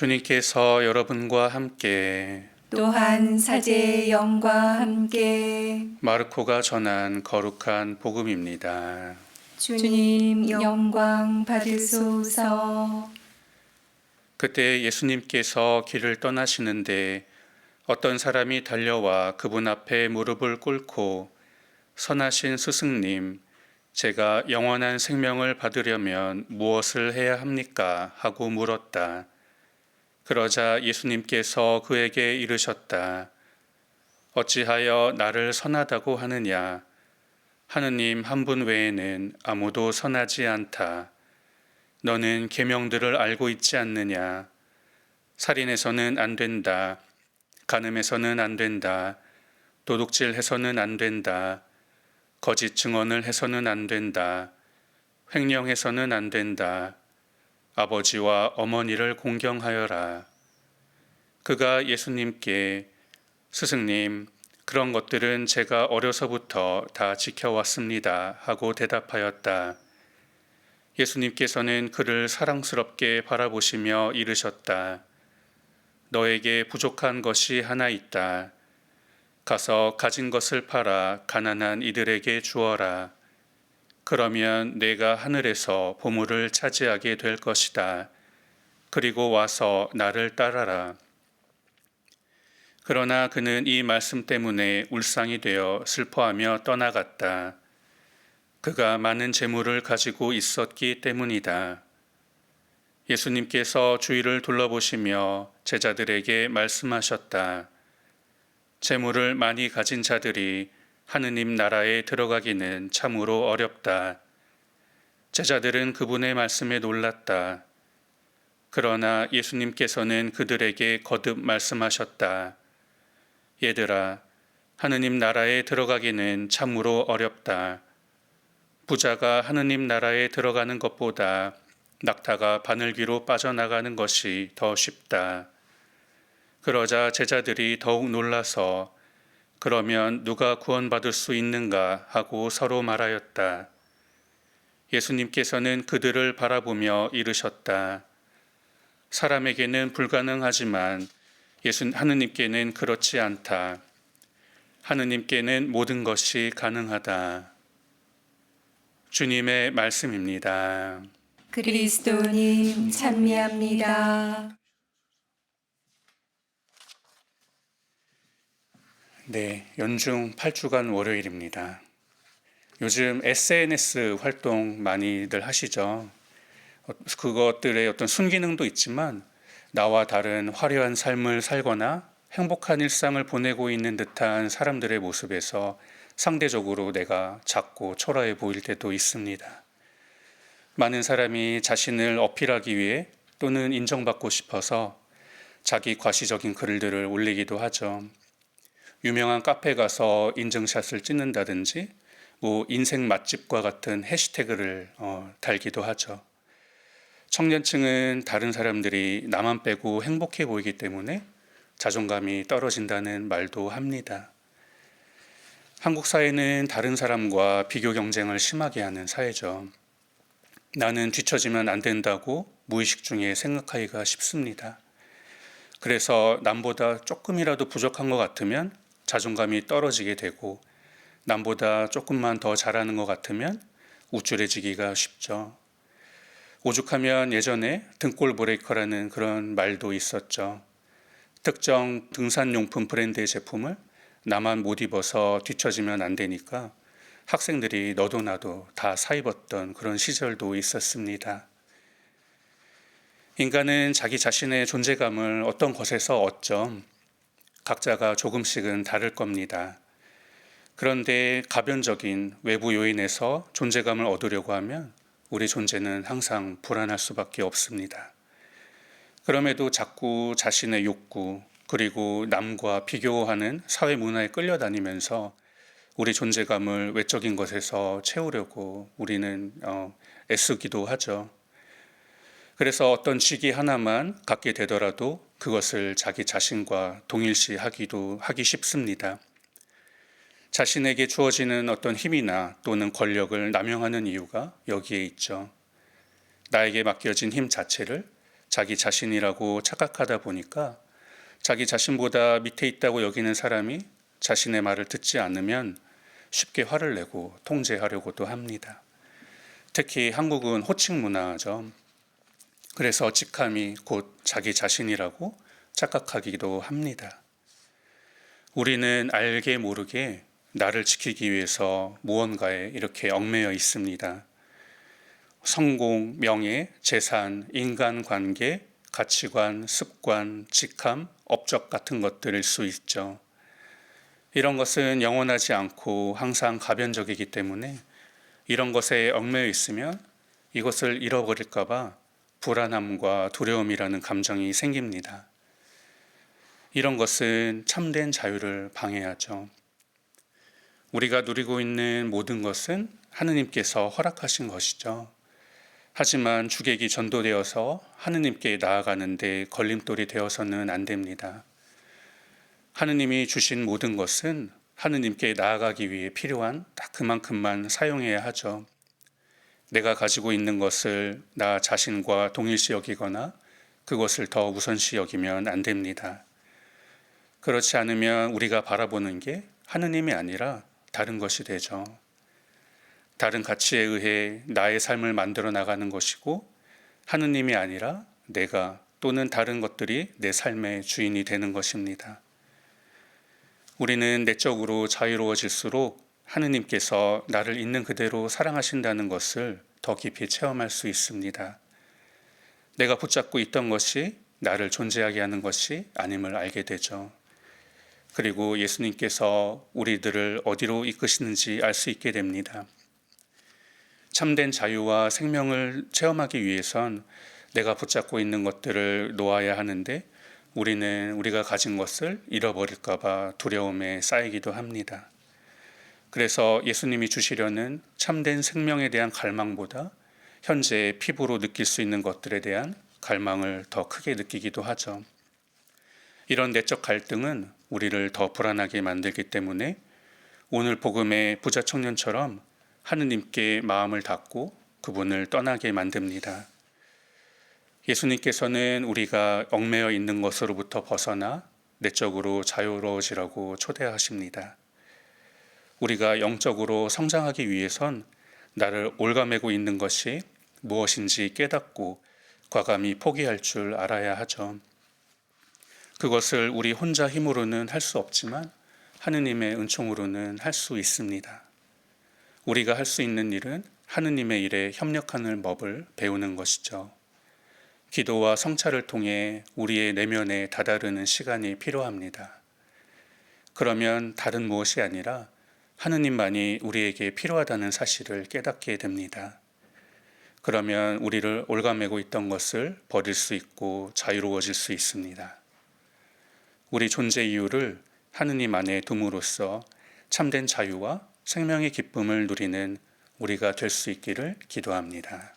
주님께서 여러분과 함께 또한 사제의 영과 함께 마르코가 전한 거룩한 복음입니다. 주님 영광 받으소서. 그때 예수님께서 길을 떠나시는데 어떤 사람이 달려와 그분 앞에 무릎을 꿇고 선하신 스승님, 제가 영원한 생명을 받으려면 무엇을 해야 합니까? 하고 물었다. 그러자 예수님께서 그에게 이르셨다. 어찌하여 나를 선하다고 하느냐? 하느님 한 분 외에는 아무도 선하지 않다. 너는 계명들을 알고 있지 않느냐? 살인해서는 안 된다. 간음해서는 안 된다. 도둑질해서는 안 된다. 거짓 증언을 해서는 안 된다. 횡령해서는 안 된다. 아버지와 어머니를 공경하여라. 그가 예수님께 스승님, 그런 것들은 제가 어려서부터 다 지켜왔습니다 하고 대답하였다. 예수님께서는 그를 사랑스럽게 바라보시며 이르셨다. 너에게 부족한 것이 하나 있다. 가서 가진 것을 팔아 가난한 이들에게 주어라. 그러면 내가 하늘에서 보물을 차지하게 될 것이다. 그리고 와서 나를 따라라. 그러나 그는 이 말씀 때문에 울상이 되어 슬퍼하며 떠나갔다. 그가 많은 재물을 가지고 있었기 때문이다. 예수님께서 주위를 둘러보시며 제자들에게 말씀하셨다. 재물을 많이 가진 자들이 하느님 나라에 들어가기는 참으로 어렵다. 제자들은 그분의 말씀에 놀랐다. 그러나 예수님께서는 그들에게 거듭 말씀하셨다. 얘들아, 하느님 나라에 들어가기는 참으로 어렵다. 부자가 하느님 나라에 들어가는 것보다 낙타가 바늘귀로 빠져나가는 것이 더 쉽다. 그러자 제자들이 더욱 놀라서 그러면 누가 구원받을 수 있는가 하고 서로 말하였다. 예수님께서는 그들을 바라보며 이르셨다. 사람에게는 불가능하지만 하느님께는 그렇지 않다. 하느님께는 모든 것이 가능하다. 주님의 말씀입니다. 그리스도님 찬미합니다. 네, 연중 8주간 월요일입니다. 요즘 SNS 활동 많이들 하시죠. 그것들의 어떤 순기능도 있지만 나와 다른 화려한 삶을 살거나 행복한 일상을 보내고 있는 듯한 사람들의 모습에서 상대적으로 내가 작고 초라해 보일 때도 있습니다. 많은 사람이 자신을 어필하기 위해 또는 인정받고 싶어서 자기 과시적인 글들을 올리기도 하죠. 유명한 카페 가서 인증샷을 찍는다든지 인생 맛집과 같은 해시태그를 달기도 하죠. 청년층은 다른 사람들이 나만 빼고 행복해 보이기 때문에 자존감이 떨어진다는 말도 합니다. 한국 사회는 다른 사람과 비교 경쟁을 심하게 하는 사회죠. 나는 뒤처지면 안 된다고 무의식 중에 생각하기가 쉽습니다. 그래서 남보다 조금이라도 부족한 것 같으면 자존감이 떨어지게 되고 남보다 조금만 더 잘하는 것 같으면 우쭐해지기가 쉽죠. 오죽하면 예전에 등골 브레이커라는 그런 말도 있었죠. 특정 등산용품 브랜드의 제품을 나만 못 입어서 뒤처지면 안 되니까 학생들이 너도 나도 다 사 입었던 그런 시절도 있었습니다. 인간은 자기 자신의 존재감을 어떤 것에서 얻죠. 각자가 조금씩은 다를 겁니다. 그런데 가변적인 외부 요인에서 존재감을 얻으려고 하면 우리 존재는 항상 불안할 수밖에 없습니다. 그럼에도 자꾸 자신의 욕구 그리고 남과 비교하는 사회 문화에 끌려다니면서 우리 존재감을 외적인 것에서 채우려고 우리는 애쓰기도 하죠. 그래서 어떤 직위 하나만 갖게 되더라도 그것을 자기 자신과 동일시하기 쉽습니다. 자신에게 주어지는 어떤 힘이나 또는 권력을 남용하는 이유가 여기에 있죠. 나에게 맡겨진 힘 자체를 자기 자신이라고 착각하다 보니까 자기 자신보다 밑에 있다고 여기는 사람이 자신의 말을 듣지 않으면 쉽게 화를 내고 통제하려고도 합니다. 특히 한국은 호칭 문화죠. 그래서 직함이 곧 자기 자신이라고 착각하기도 합니다. 우리는 알게 모르게 나를 지키기 위해서 무언가에 이렇게 얽매여 있습니다. 성공, 명예, 재산, 인간관계, 가치관, 습관, 직함, 업적 같은 것들일 수 있죠. 이런 것은 영원하지 않고 항상 가변적이기 때문에 이런 것에 얽매여 있으면 이것을 잃어버릴까 봐 불안함과 두려움이라는 감정이 생깁니다. 이런 것은 참된 자유를 방해하죠. 우리가 누리고 있는 모든 것은 하느님께서 허락하신 것이죠. 하지만 주객이 전도되어서 하느님께 나아가는데 걸림돌이 되어서는 안 됩니다. 하느님이 주신 모든 것은 하느님께 나아가기 위해 필요한 딱 그만큼만 사용해야 하죠. 내가 가지고 있는 것을 나 자신과 동일시 여기거나 그것을 더 우선시 여기면 안 됩니다. 그렇지 않으면 우리가 바라보는 게 하느님이 아니라 다른 것이 되죠. 다른 가치에 의해 나의 삶을 만들어 나가는 것이고 하느님이 아니라 내가 또는 다른 것들이 내 삶의 주인이 되는 것입니다. 우리는 내적으로 자유로워질수록 하느님께서 나를 있는 그대로 사랑하신다는 것을 더 깊이 체험할 수 있습니다. 내가 붙잡고 있던 것이 나를 존재하게 하는 것이 아님을 알게 되죠. 그리고 예수님께서 우리들을 어디로 이끄시는지 알 수 있게 됩니다. 참된 자유와 생명을 체험하기 위해선 내가 붙잡고 있는 것들을 놓아야 하는데 우리는 우리가 가진 것을 잃어버릴까 봐 두려움에 쌓이기도 합니다. 그래서 예수님이 주시려는 참된 생명에 대한 갈망보다 현재 피부로 느낄 수 있는 것들에 대한 갈망을 더 크게 느끼기도 하죠. 이런 내적 갈등은 우리를 더 불안하게 만들기 때문에 오늘 복음의 부자 청년처럼 하느님께 마음을 닫고 그분을 떠나게 만듭니다. 예수님께서는 우리가 얽매여 있는 것으로부터 벗어나 내적으로 자유로워지라고 초대하십니다. 우리가 영적으로 성장하기 위해선 나를 올가매고 있는 것이 무엇인지 깨닫고 과감히 포기할 줄 알아야 하죠. 그것을 우리 혼자 힘으로는 할 수 없지만 하느님의 은총으로는 할 수 있습니다. 우리가 할 수 있는 일은 하느님의 일에 협력하는 법을 배우는 것이죠. 기도와 성찰을 통해 우리의 내면에 다다르는 시간이 필요합니다. 그러면 다른 무엇이 아니라 하느님만이 우리에게 필요하다는 사실을 깨닫게 됩니다. 그러면 우리를 올가매고 있던 것을 버릴 수 있고 자유로워질 수 있습니다. 우리 존재 이유를 하느님 안에 둠으로써 참된 자유와 생명의 기쁨을 누리는 우리가 될 수 있기를 기도합니다.